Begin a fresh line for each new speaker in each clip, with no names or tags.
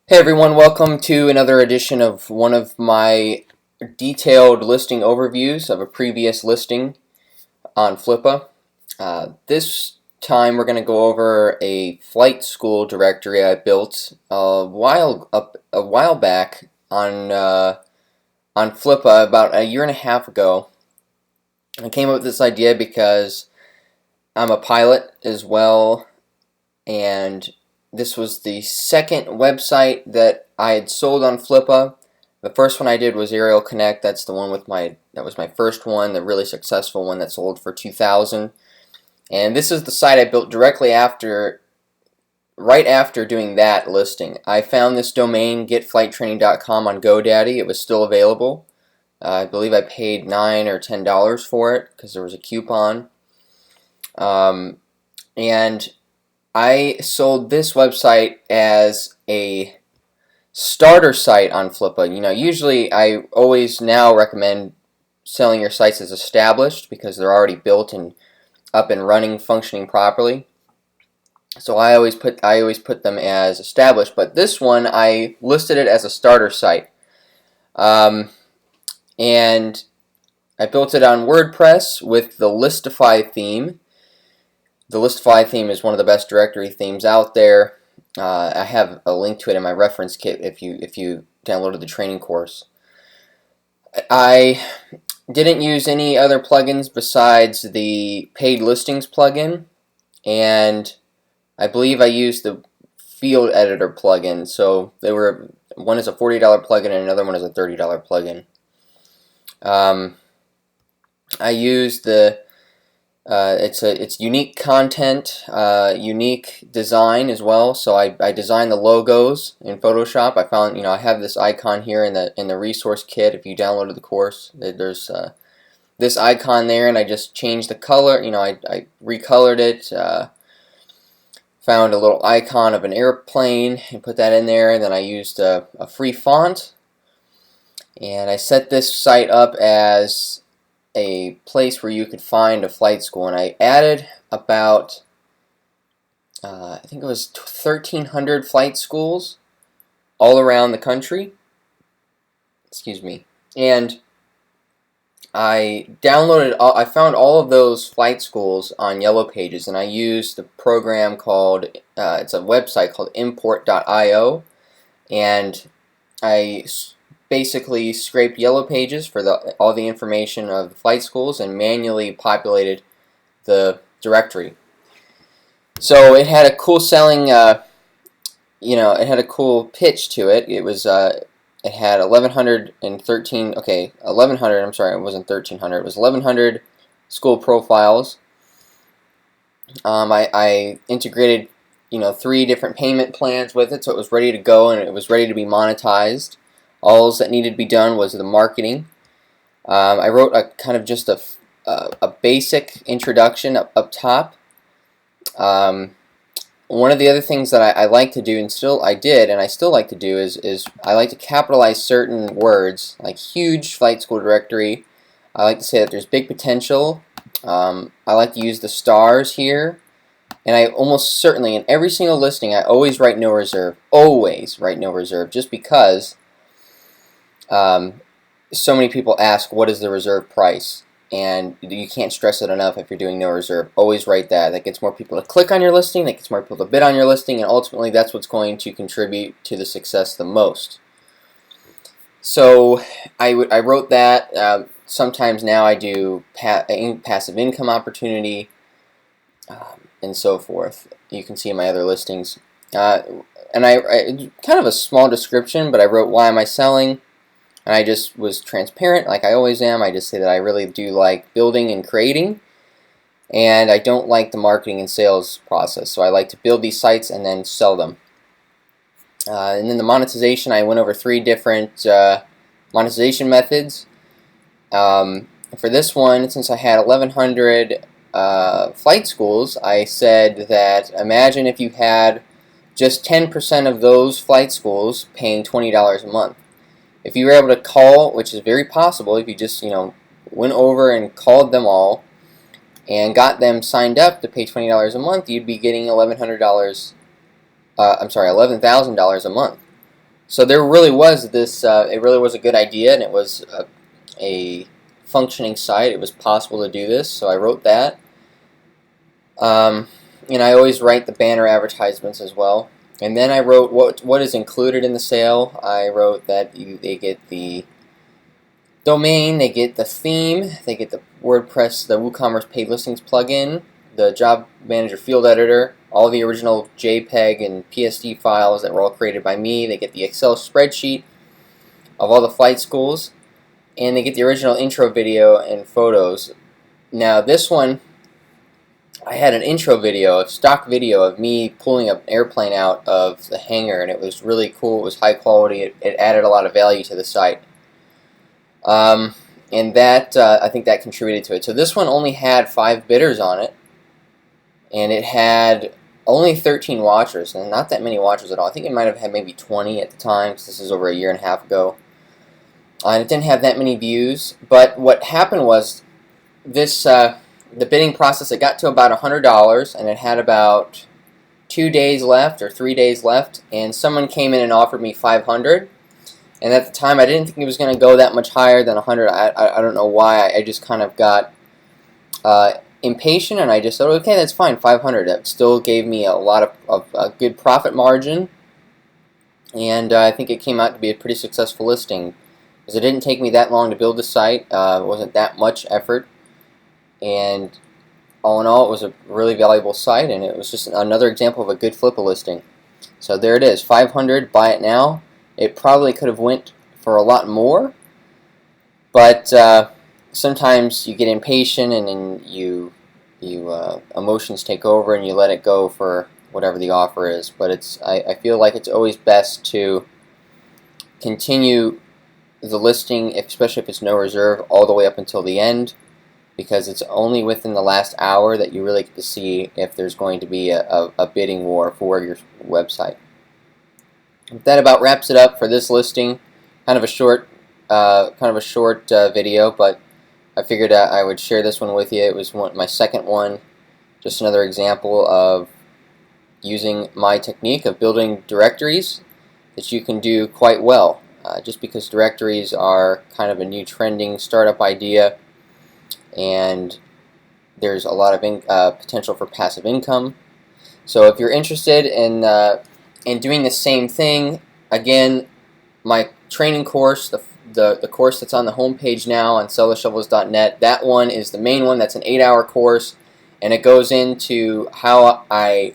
Hey everyone, welcome to another edition of one of my detailed listing overviews of a previous listing on Flippa. This time we're going to go over a flight school directory I built a while back on Flippa about a year and a half ago. I came up with this idea because I'm a pilot as well, and this was the second website that I had sold on Flippa. The first one I did was Aerial Connect. That's the one that was my first one, the really successful one that sold for $2,000. And this is the site I built right after doing that listing. I found this domain, getflighttraining.com, on GoDaddy. It was still available. I believe I paid $9 or $10 for it because there was a coupon. And I sold this website as a starter site on Flippa. Usually I always now recommend selling your sites as established because they're already built and up and running, functioning properly. So I always put them as established, but this one I listed it as a starter site. And I built it on WordPress with the Listify theme. The Listify theme is one of the best directory themes out there. I have a link to it in my reference kit if you downloaded the training course. I didn't use any other plugins besides the paid listings plugin, and I believe I used the field editor plugin. So one is a $40 plugin and another one is a $30 plugin. I used it's unique content, unique design as well. So I designed the logos in Photoshop. I found, I have this icon here in the resource kit. If you downloaded the course, there's this icon there, and I just changed the color. I recolored it. Found a little icon of an airplane and put that in there. And then I used a free font, and I set this site up as a place where you could find a flight school, and I added about I think it was 1,300 flight schools all around the country. Excuse me. And I found all of those flight schools on Yellow Pages, and I used the program called it's a website called import.io, and I basically scraped Yellow Pages for all the information of the flight schools and manually populated the directory. So it had a cool selling, it had a cool pitch to it. It had 1,113. Okay, 1,100. I'm sorry, it wasn't 1,300. It was 1,100 school profiles. I integrated, 3 different payment plans with it, so it was ready to go and it was ready to be monetized. All that needed to be done was the marketing. I wrote a kind of just a basic introduction up top. One of the other things that I like to do, and I still like to do, is I like to capitalize certain words, like huge flight school directory. I like to say that there's big potential. I like to use the stars here. And I almost certainly, in every single listing, I always write no reserve. Always write no reserve, just because so many people ask, what is the reserve price? And you can't stress it enough if you're doing no reserve. Always write that. That gets more people to click on your listing, that gets more people to bid on your listing, and ultimately that's what's going to contribute to the success the most. So I wrote that. Sometimes now I do passive income opportunity and so forth. You can see in my other listings. And I kind of a small description, but I wrote, why am I selling? And I just was transparent, like I always am. I just say that I really do like building and creating, and I don't like the marketing and sales process. So I like to build these sites and then sell them. And then the monetization, I went over 3 different monetization methods. For this one, since I had 1,100 flight schools, I said that imagine if you had just 10% of those flight schools paying $20 a month. If you were able to call, which is very possible, if you just went over and called them all and got them signed up to pay $20 a month, you'd be getting $1,100. I'm sorry, $11,000 a month. So there really was this. It really was a good idea, and it was a functioning site. It was possible to do this, so I wrote that. Um, and I always write the banner advertisements as well. And then I wrote what is included in the sale. I wrote that they get the domain, they get the theme, they get the WordPress, the WooCommerce paid listings plugin, the Job Manager field editor, all the original JPEG and PSD files that were all created by me. They get the Excel spreadsheet of all the flight schools, and they get the original intro video and photos. Now this one, I had an intro video, a stock video of me pulling an airplane out of the hangar, and it was really cool. It was high quality. It added a lot of value to the site. And that, I think that contributed to it. So this one only had 5 bidders on it, and it had only 13 watchers, and not that many watchers at all. I think it might have had maybe 20 at the time, because this is over a year and a half ago. And it didn't have that many views, but what happened was this, the bidding process, it got to about $100, and it had about 2 days left or 3 days left, and someone came in and offered me $500. And at the time, I didn't think it was going to go that much higher than 100. I don't know why. I just kind of got impatient, and I just said, okay, that's fine, 500. That still gave me a lot of a good profit margin, and I think it came out to be a pretty successful listing, because it didn't take me that long to build the site. It wasn't that much effort, and all in all, it was a really valuable site, and it was just another example of a good Flippa listing. So there it is, 500. Buy it now. It probably could have went for a lot more, but sometimes you get impatient, and then emotions take over, and you let it go for whatever the offer is. But I feel like it's always best to continue the listing, especially if it's no reserve, all the way up until the end, because it's only within the last hour that you really get to see if there's going to be a bidding war for your website. That about wraps it up for this listing. Kind of a short video, but I figured I would share this one with you. It was my second one, just another example of using my technique of building directories that you can do quite well. Just because directories are kind of a new trending startup idea, and there's a lot of potential for passive income. So if you're interested in doing the same thing, again, my training course, the course that's on the homepage now on sellershovels.net, that one is the main one. That's an 8-hour course, and it goes into how I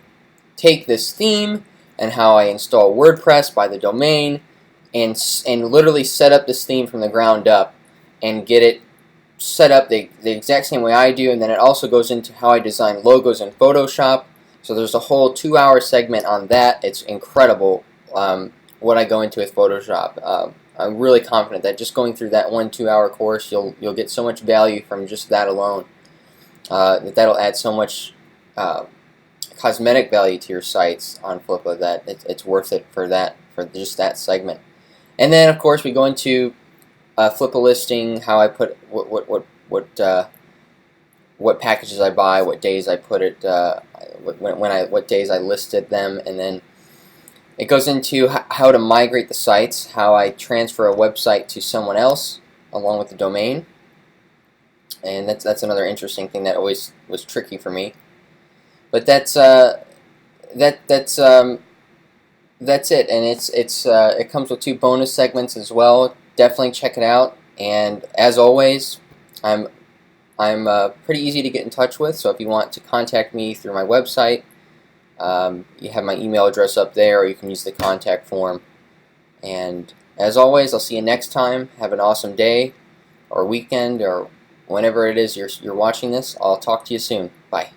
take this theme and how I install WordPress by the domain, and literally set up this theme from the ground up and get it set up the exact same way I do. And then it also goes into how I design logos in Photoshop. So there's a whole 2-hour segment on that. It's incredible what I go into with Photoshop. I'm really confident that just going through that 2-hour course, you'll get so much value from just that alone. That'll add so much cosmetic value to your sites on Flippa that it's worth it for just that segment. And then of course we go into Flippa listing, how I put what packages I buy, what days I put it, what days I listed them, and then it goes into how to migrate the sites, how I transfer a website to someone else along with the domain, and that's another interesting thing that always was tricky for me. But that's it, and it comes with 2 bonus segments as well. Definitely check it out, and as always, I'm pretty easy to get in touch with, so if you want to contact me through my website, you have my email address up there, or you can use the contact form. And as always, I'll see you next time. Have an awesome day, or weekend, or whenever it is you're watching this. I'll talk to you soon. Bye.